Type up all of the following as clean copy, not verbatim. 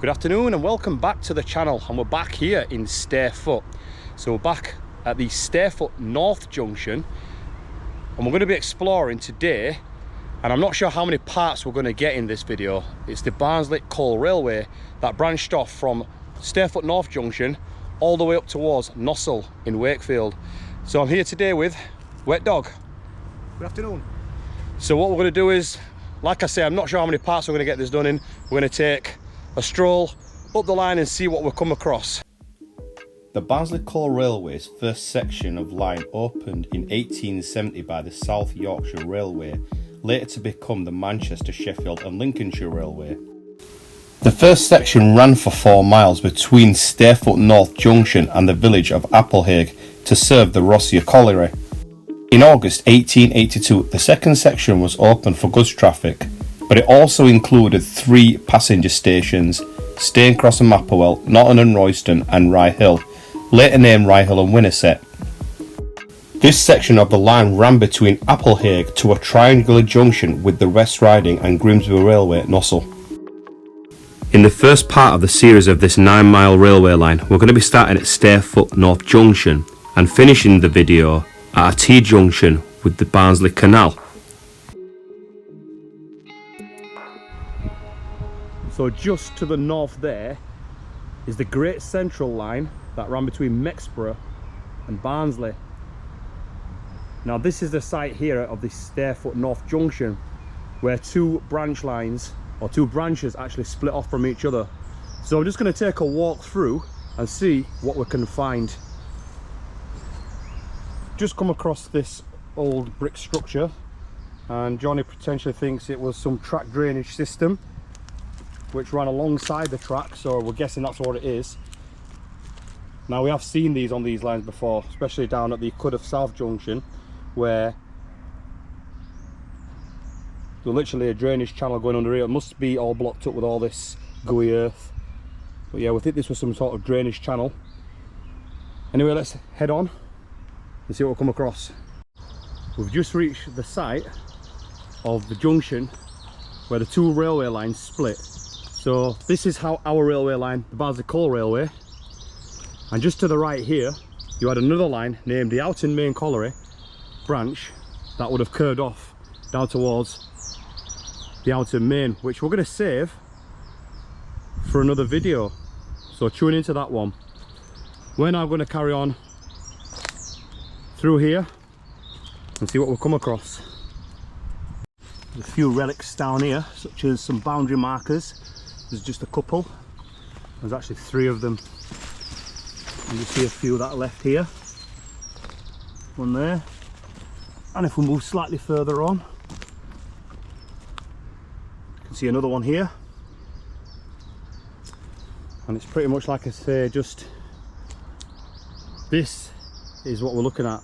Good afternoon and welcome back to the channel, and we're back here in Stairfoot. So we're back at the Stairfoot North Junction and we're going to be exploring today, and I'm not sure how many parts we're going to get in this video. It's the Barnsley Coal Railway that branched off from Stairfoot North Junction all the way up towards Nossal in Wakefield. So I'm here today with Wet Dog. Good afternoon. So what we're going to do is, like I say, I'm not sure how many parts we're going to get this done in. We're going to take a stroll up the line and see what we come across. The Barnsley Coal Railway's first section of line opened in 1870 by the South Yorkshire Railway, later to become the Manchester, Sheffield and Lincolnshire Railway. The first section ran for 4 miles between Stairfoot North Junction and the village of Applehague to serve the Rossier Colliery. In August 1882, the second section was opened for goods traffic, but it also included 3 passenger stations: Staincross and Mapperwell, Norton and Royston and Rye Hill, later named Rye Hill and Winnerset. This section of the line ran between Applehague to a triangular junction with the West Riding and Grimsby Railway at Nossal. In the first part of the series of this 9-mile railway line, we're going to be starting at Stairfoot North Junction and finishing the video at a T-junction with the Barnsley Canal. So just to the north there is the Great Central Line that ran between Mexborough and Barnsley. Now this is the site here of the Stairfoot North Junction, where 2 branch lines, or 2 branches, actually split off from each other. So I'm just going to take a walk through and see what we can find. Just come across this old brick structure, and Johnny potentially thinks it was some track drainage system which ran alongside the track, so we're guessing that's what it is. Now we have seen these on these lines before, especially down at the Aqueduct South Junction, where there's literally a drainage channel going under here. It must be all blocked up with all this gooey earth, but yeah, we think this was some sort of drainage channel. Anyway, let's head on and see what we'll come across. We've just reached the site of the junction where the 2 railway lines split. So this is how our railway line, the Barnsley Coal Railway, and just to the right here you had another line named the Oughton Main Colliery branch that would have curved off down towards the Oughton Main, which we're going to save for another video, so tune into that one. We're now going to carry on through here and see what we'll come across. There's a few relics down here, such as some boundary markers. There's just a couple. There's actually 3 of them. And you see a few that are left here. One there. And if we move slightly further on, you can see another one here. And it's pretty much like I say, just this is what we're looking at.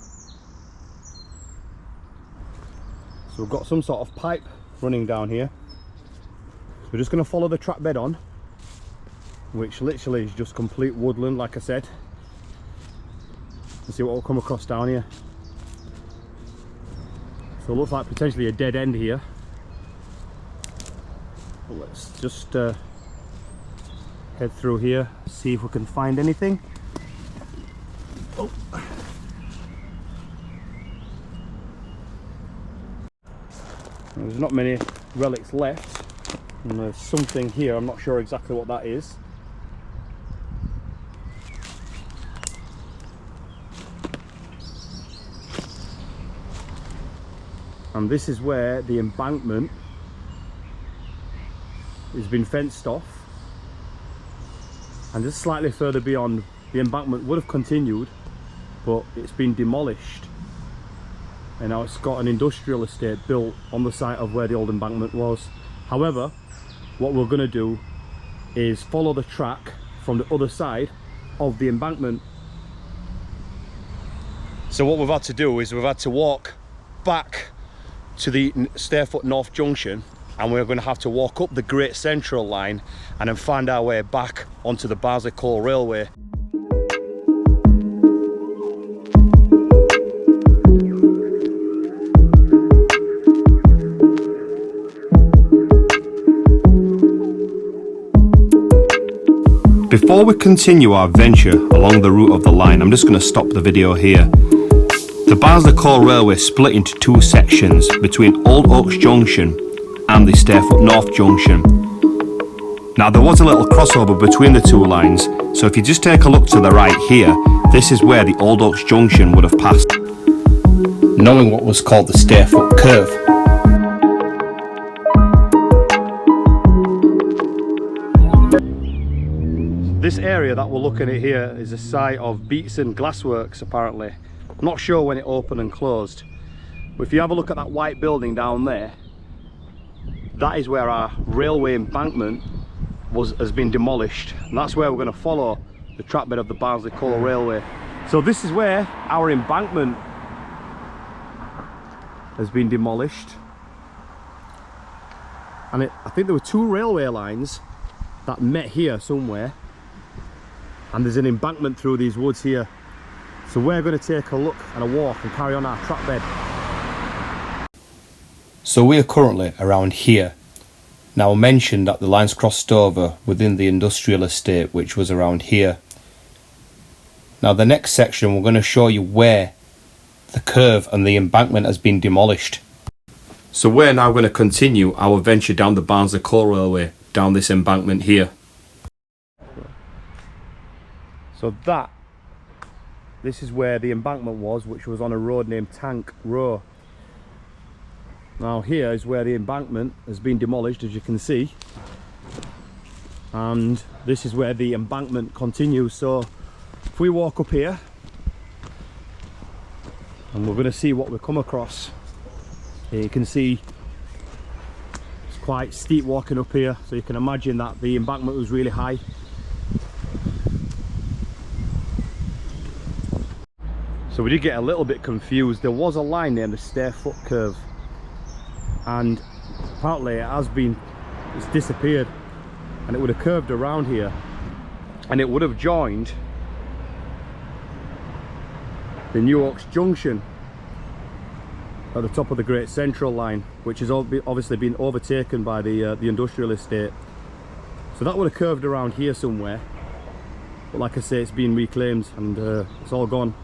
So we've got some sort of pipe running down here. So we're just going to follow the track bed on, which literally is just complete woodland, like I said, and see what we'll come across down here. So it looks like potentially a dead end here, but let's just head through here, see if we can find anything. Oh. There's not many relics left, and there's something here, I'm not sure exactly what that is. And this is where the embankment has been fenced off, and just slightly further beyond, the embankment would have continued, but it's been demolished. And now it's got an industrial estate built on the site of where the old embankment was. However, what we're going to do is follow the track from the other side of the embankment. So what we've had to do is we've had to walk back to the Stairfoot North Junction, and we're going to have to walk up the Great Central Line and then find our way back onto the Barnsley Coal Railway. Before we continue our venture along the route of the line, I'm just going to stop the video here. The Barnsley Core Railway split into two sections between Old Oaks Junction and the Stairfoot North Junction. Now there was a little crossover between the two lines, so if you just take a look to the right here, this is where the Old Oaks Junction would have passed, knowing what was called the Stairfoot Curve. This area that we're looking at here is a site of Beatson Glassworks apparently. I'm not sure when it opened and closed, but if you have a look at that white building down there, that is where our railway embankment has been demolished, and that's where we're going to follow the track bed of the Barnsley Core Railway. So this is where our embankment has been demolished, and I think there were two railway lines that met here somewhere, and there's an embankment through these woods here. So we're going to take a look and a walk and carry on our track bed. So we are currently around here. Now I mentioned that the lines crossed over within the industrial estate, which was around here. Now the next section we're going to show you where the curve and the embankment has been demolished. So we're now going to continue our venture down the Barnsley Core Railway, down this embankment here. So this is where the embankment was, which was on a road named Tank Row. Now here is where the embankment has been demolished, as you can see, and this is where the embankment continues. So if we walk up here, and we're going to see what we come across. Here you can see it's quite steep walking up here, so you can imagine that the embankment was really high. So we did get a little bit confused. There was a line named the Stairfoot Curve, and apparently it's disappeared, and it would have curved around here, and it would have joined the New Oaks Junction at the top of the Great Central line, which has obviously been overtaken by the industrial estate. So that would have curved around here somewhere, but like I say, it's been reclaimed and it's all gone.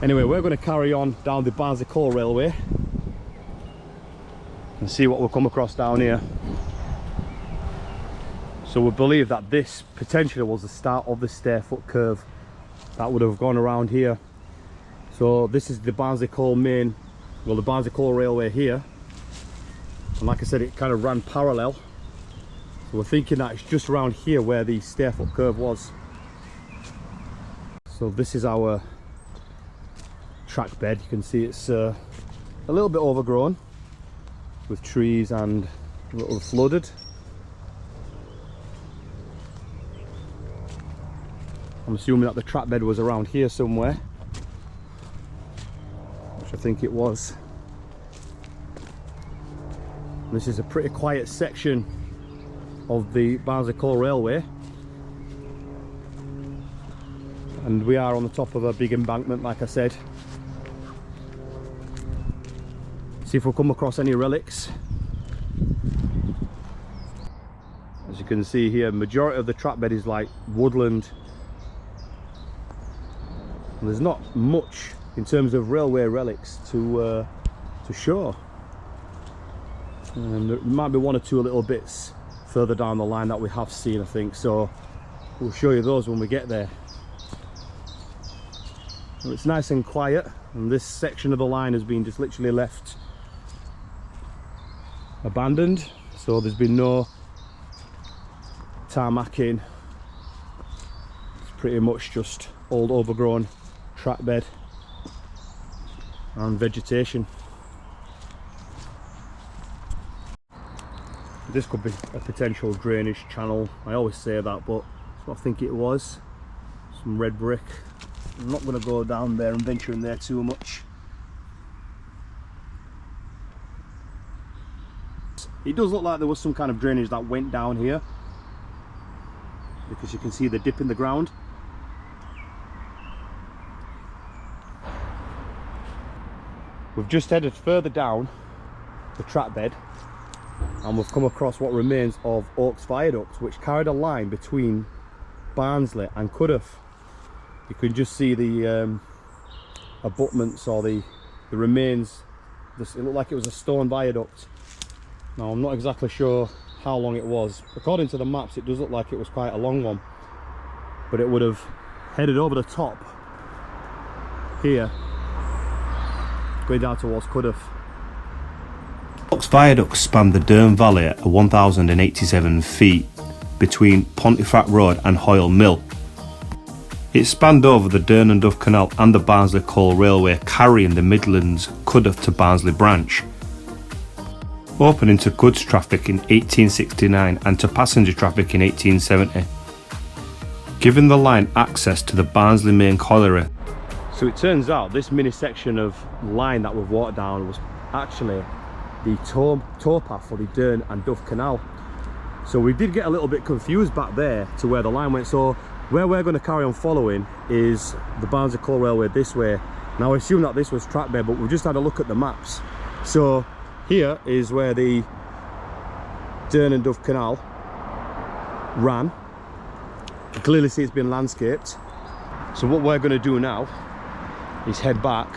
Anyway, we're going to carry on down the Barnsley Core Railway and see what we'll come across down here. So we believe that this potentially was the start of the Stairfoot Curve that would have gone around here. So this is the Barnsley Core the Barnsley Core Railway here, and like I said, it kind of ran parallel. So we're thinking that it's just around here where the Stairfoot Curve was. So this is our track bed. You can see it's a little bit overgrown with trees and a little flooded. I'm assuming that the track bed was around here somewhere, which I think it was. This is a pretty quiet section of the Barnsley Core Railway, and we are on the top of a big embankment, like I said. See if we'll come across any relics. As you can see here, majority of the track bed is like woodland, and there's not much in terms of railway relics to show. There might be one or two little bits further down the line that we have seen, I think, so we'll show you those when we get there. Well, it's nice and quiet, and this section of the line has been just literally left abandoned, so there's been no tarmacking. It's pretty much just old overgrown track bed and vegetation. This could be a potential drainage channel. I always say that, but that's what I think it was. Some red brick. I'm not going to go down there and venture in there too much. It does look like there was some kind of drainage that went down here, because you can see the dip in the ground. We've just headed further down the track bed, and we've come across what remains of Oaks Viaduct, which carried a line between Barnsley and could have. You can just see the abutments or the remains. It looked like it was a stone viaduct. Now I'm not exactly sure how long it was. According to the maps it does look like it was quite a long one, but it would have headed over the top here, going down towards Cuddiff. Viaduct spanned the Dearne Valley at 1,087 feet between Pontefract Road and Hoyle Mill. It spanned over the Dearne and Duff Canal and the Barnsley Coal Railway, carrying the Midlands Cuddiff to Barnsley branch. Opening to goods traffic in 1869 and to passenger traffic in 1870, giving the line access to the Barnsley main colliery. So it turns out this mini section of line that we've walked down was actually the towpath for the Dearne and Duff Canal. So we did get a little bit confused back there to where the line went. So where we're going to carry on following is the Barnsley Coal Railway this way. Now I assume that this was track bed, but we've just had a look at the maps. So here is where the Dearne and Duff Canal ran. You can clearly see it's been landscaped. So what we're going to do now is head back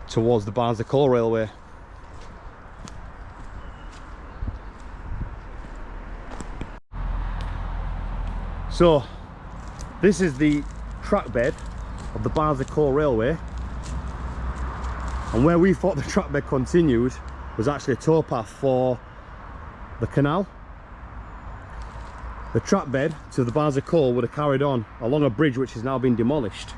towards the Barnsley Coal Railway. So this is the track bed of the Barnsley Coal Railway, and where we thought the track bed continued was actually a towpath for the canal. The track bed to the Barnsley Coal would have carried on along a bridge which has now been demolished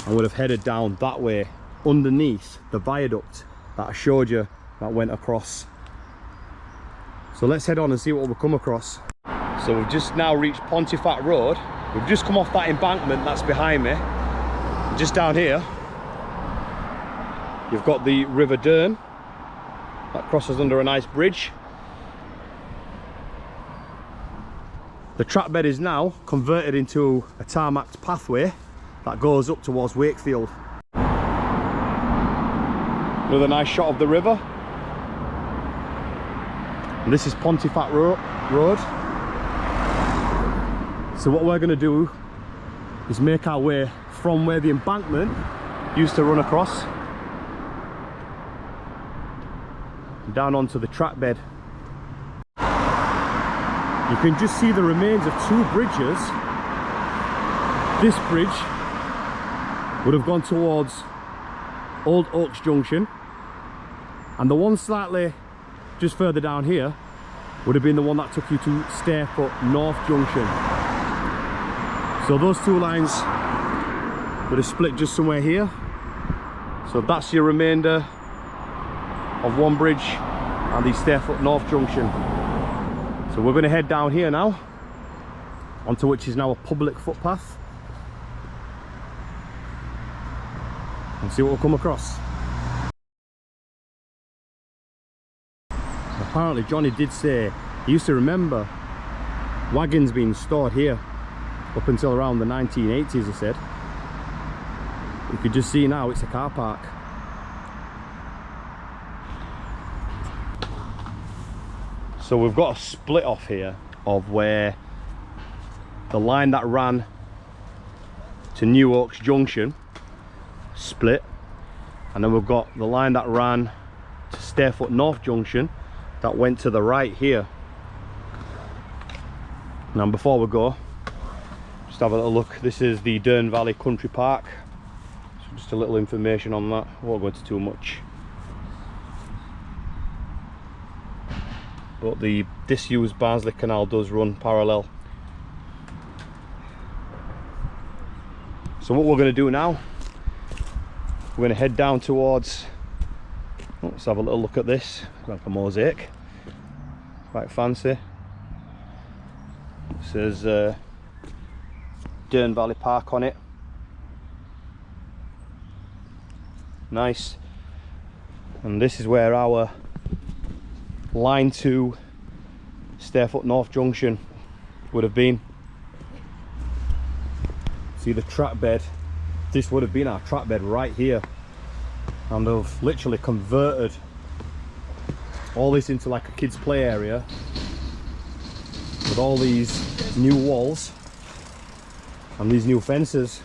and would have headed down that way underneath the viaduct that I showed you that went across. So let's head on and see what we'll come across. So we've just now reached Pontefract Road. We've just come off that embankment that's behind me. Just down here you've got the River Dearne that crosses under a nice bridge. The track bed is now converted into a tarmacked pathway that goes up towards Wakefield. Another nice shot of the river. And this is Pontefract Road. So what we're going to do is make our way from where the embankment used to run across down onto the track bed. You can just see the remains of two bridges. This bridge would have gone towards Old Oaks Junction, and the one slightly just further down here would have been the one that took you to Stairfoot North Junction. So those two lines would have split just somewhere here. So that's your remainder of one bridge and the Stairfoot North Junction. So we're going to head down here now, onto which is now a public footpath, and see what we'll come across. Apparently Johnny did say he used to remember wagons being stored here up until around the 1980s, he said. You could just see now it's a car park. So we've got a split off here of where the line that ran to New Oaks Junction split, and then we've got the line that ran to Stairfoot North Junction that went to the right here. Now before we go, just have a little look. This is the Dearne Valley Country Park. So just a little information on that. I won't go into too much. But the disused Barnsley Canal does run parallel. So what we're going to do now, we're going to head down towards, let's have a little look at this. It's like a mosaic, quite fancy. It says Dearne Valley Park on it. Nice. And this is where our line to Stairfoot North Junction would have been. See the track bed, this would have been our track bed right here, and they've literally converted all this into like a kids play area with all these new walls and these new fences.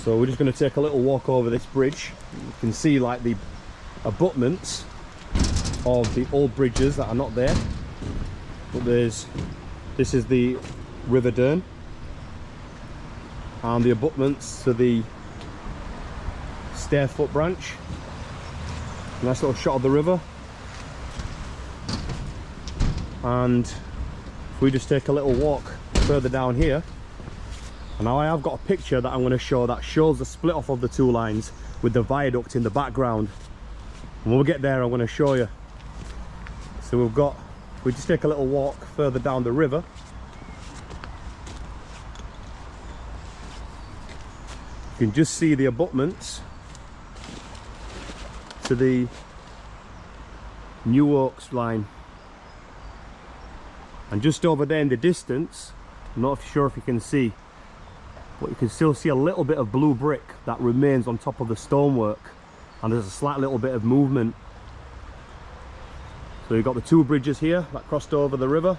So we're just going to take a little walk over this bridge. You can see like the abutments of the old bridges that are not there, but this is the River Dern and the abutments to the Stairfoot branch. Nice little shot of the river. And if we just take a little walk further down here, and now I have got a picture that I'm going to show that shows the split off of the two lines with the viaduct in the background, and when we get there I'm going to show you. So we just take a little walk further down the river, you can just see the abutments to the New Oaks line. And just over there in the distance, I'm not sure if you can see, but you can still see a little bit of blue brick that remains on top of the stonework, and there's a slight little bit of movement. So you've got the two bridges here that crossed over the river.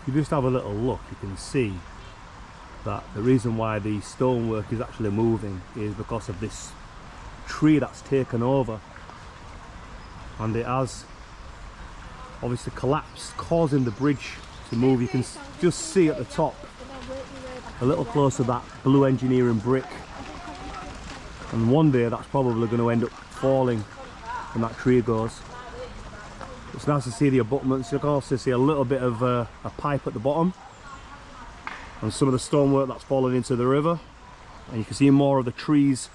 If you just have a little look, you can see that the reason why the stonework is actually moving is because of this tree that's taken over, and it has obviously collapsed, causing the bridge to move. You can just see at the top a little closer that blue engineering brick, and one day that's probably going to end up falling when that tree goes. It's nice to see the abutments. You can also see a little bit of a pipe at the bottom and some of the stonework that's fallen into the river, and you can see more of the trees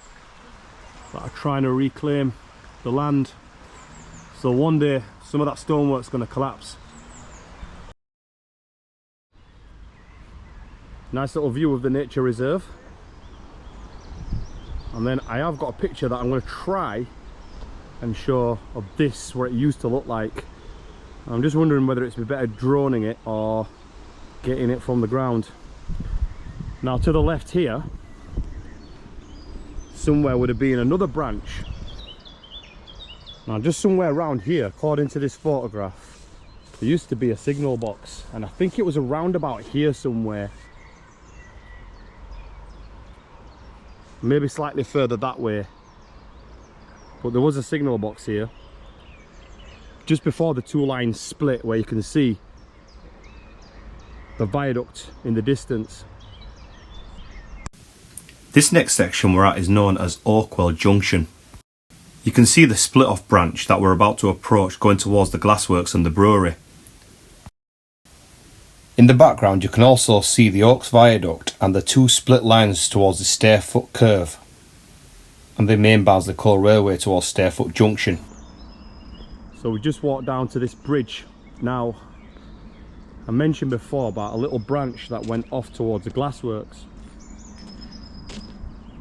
that are trying to reclaim the land. So one day some of that stonework's going to collapse. Nice little view of the nature reserve. And then I have got a picture that I'm going to try and show of this, where it used to look like. I'm just wondering whether it's better droning it or getting it from the ground. Now to the left here, somewhere would have been another branch. Now just somewhere around here, according to this photograph, there used to be a signal box, and I think it was around about here somewhere. Maybe slightly further that way. But there was a signal box here, just before the two lines split, where you can see the viaduct in the distance. This next section we're at is known as Oakwell Junction. You can see the split off branch that we're about to approach going towards the glassworks and the brewery. In the background you can also see the Oaks Viaduct and the two split lines towards the Stairfoot curve and the main Barnsley Coal Railway towards Stairfoot Junction. So we just walked down to this bridge. Now, I mentioned before about a little branch that went off towards the glassworks,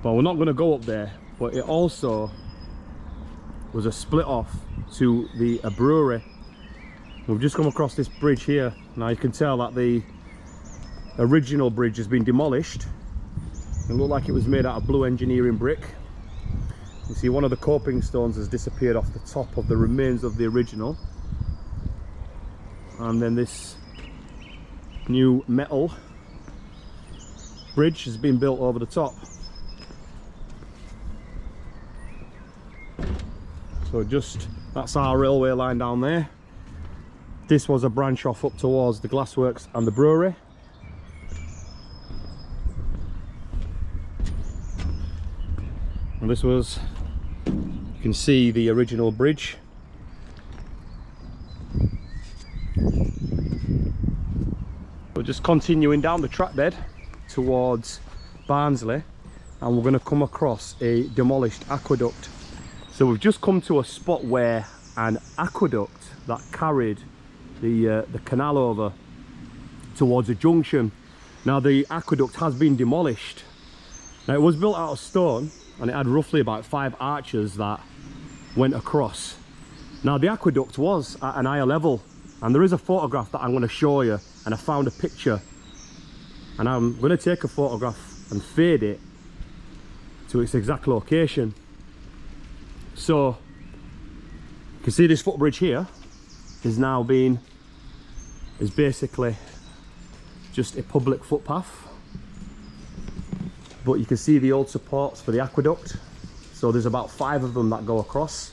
but we're not going to go up there. But it also was a split off to the brewery. We've just come across this bridge here. Now you can tell that the original bridge has been demolished. It looked like it was made out of blue engineering brick. You see one of the coping stones has disappeared off the top of the remains of the original, and then this new metal bridge has been built over the top. So that's our railway line down there. This was a branch off up towards the glassworks and the brewery. And this was, you can see the original bridge. We're just continuing down the track bed towards Barnsley, and we're going to come across a demolished aqueduct. So we've just come to a spot where an aqueduct that carried the canal over towards a junction. Now the aqueduct has been demolished. Now it was built out of stone, and it had roughly about 5 arches that went across. Now the aqueduct was at an higher level, and there is a photograph that I'm going to show you, and I found a picture, and I'm going to take a photograph and fade it to its exact location. So you can see this footbridge here is basically just a public footpath, but you can see the old supports for the aqueduct. So there's about 5 of them that go across.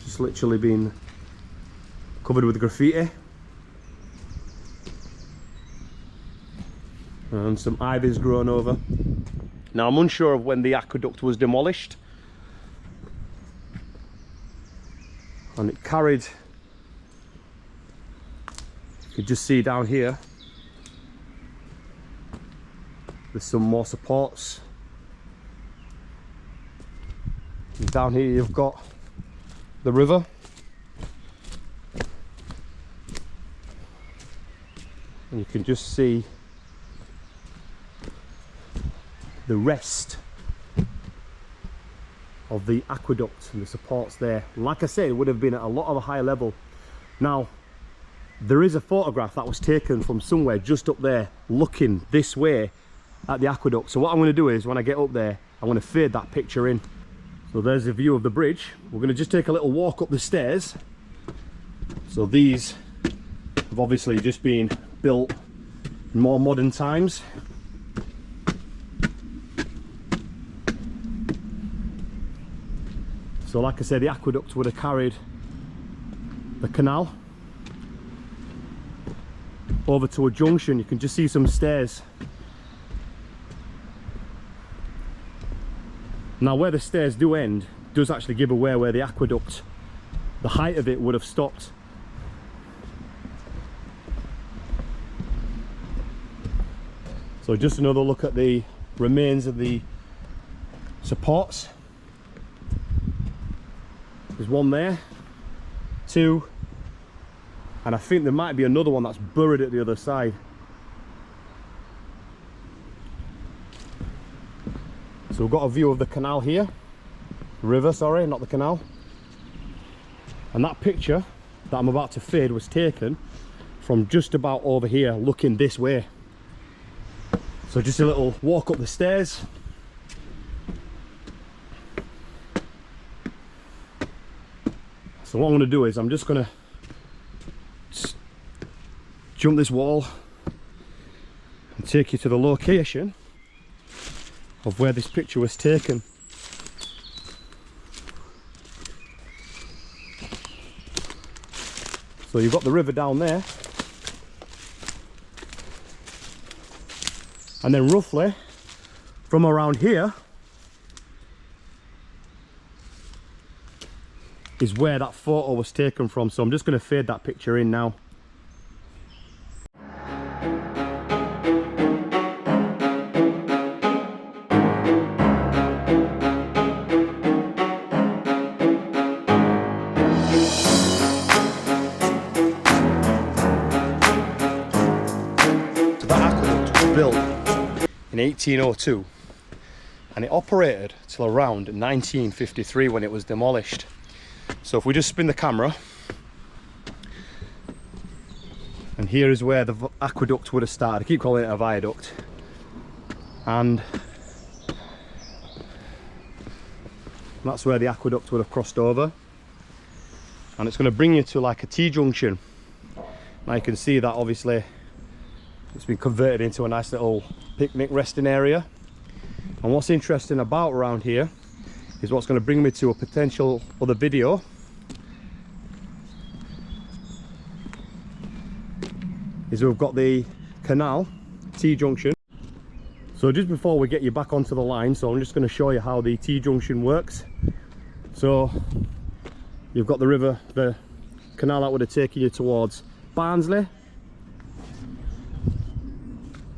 Just literally been covered with graffiti. And some ivy's grown over. Now I'm unsure of when the aqueduct was demolished. And it carried, you can just see down here, there's some more supports. And down here you've got the river. And you can just see the rest of the aqueduct and the supports there. Like I said, it would have been at a lot of a higher level. Now, there is a photograph that was taken from somewhere just up there, looking this way at the aqueduct. So what I'm going to do is, when I get up there, I'm going to fade that picture in. So there's a view of the bridge. We're going to just take a little walk up the stairs. So these have obviously just been built in more modern times. So like I said, the aqueduct would have carried the canal over to a junction. You can just see some stairs. Now where the stairs do end does actually give away where the aqueduct, the height of it would have stopped. So just another look at the remains of the supports. There's one there, 2, and I think there might be another one that's buried at the other side. So we've got a view of the canal here, river, sorry, not the canal. And that picture that I'm about to fade was taken from just about over here, looking this way. So just a little walk up the stairs. So what I'm going to do is I'm just going to jump this wall and take you to the location of where this picture was taken. So you've got the river down there, and then roughly from around here is where that photo was taken from. So I'm just going to fade that picture in now. So that aqueduct was built in 1802 and it operated till around 1953 when it was demolished. So if we just spin the camera, and here is where the aqueduct would have started. I keep calling it a viaduct, and that's where the aqueduct would have crossed over, and it's going to bring you to like a T-junction. Now you can see that obviously it's been converted into a nice little picnic resting area. And what's interesting about around here is what's going to bring me to a potential other video. Is we've got the Canal T-Junction. So just before we get you back onto the line, so I'm just going to show you how the T-Junction works. So you've got the river, the canal that would have taken you towards Barnsley,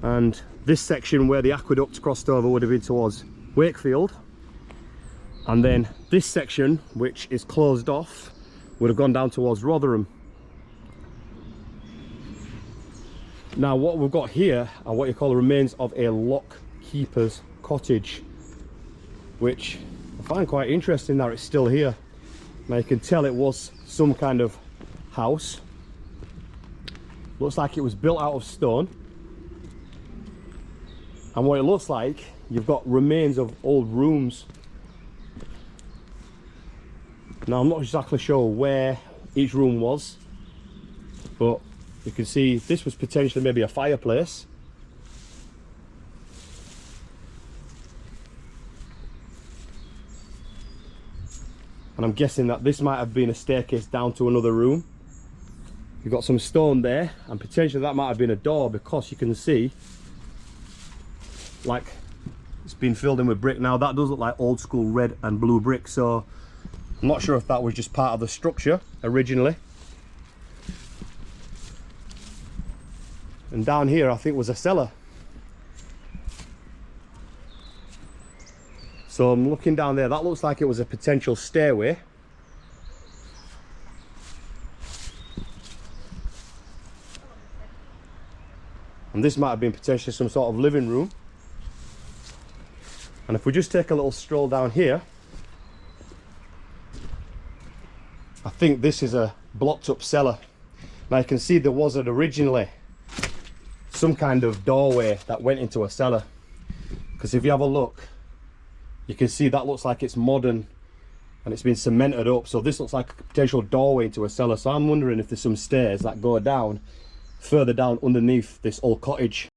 and this section where the aqueduct crossed over would have been towards Wakefield, and then this section, which is closed off, would have gone down towards Rotherham. Now what we've got here are what you call the remains of a lock keeper's cottage, which I find quite interesting that it's still here. Now you can tell it was some kind of house. Looks like it was built out of stone. And what it looks like, you've got remains of old rooms. Now I'm not exactly sure where each room was, but you can see this was potentially maybe a fireplace. And I'm guessing that this might have been a staircase down to another room. You've got some stone there, and potentially that might have been a door, because you can see like it's been filled in with brick. Now that does look like old school red and blue brick, so I'm not sure if that was just part of the structure originally. And down here I think was a cellar. So I'm looking down there, that looks like it was a potential stairway. And this might have been potentially some sort of living room. And if we just take a little stroll down here, I think this is a blocked up cellar. Now you can see there was originally some kind of doorway that went into a cellar, because if you have a look, you can see that looks like it's modern and it's been cemented up. So this looks like a potential doorway into a cellar. So I'm wondering if there's some stairs that go down further down underneath this old cottage.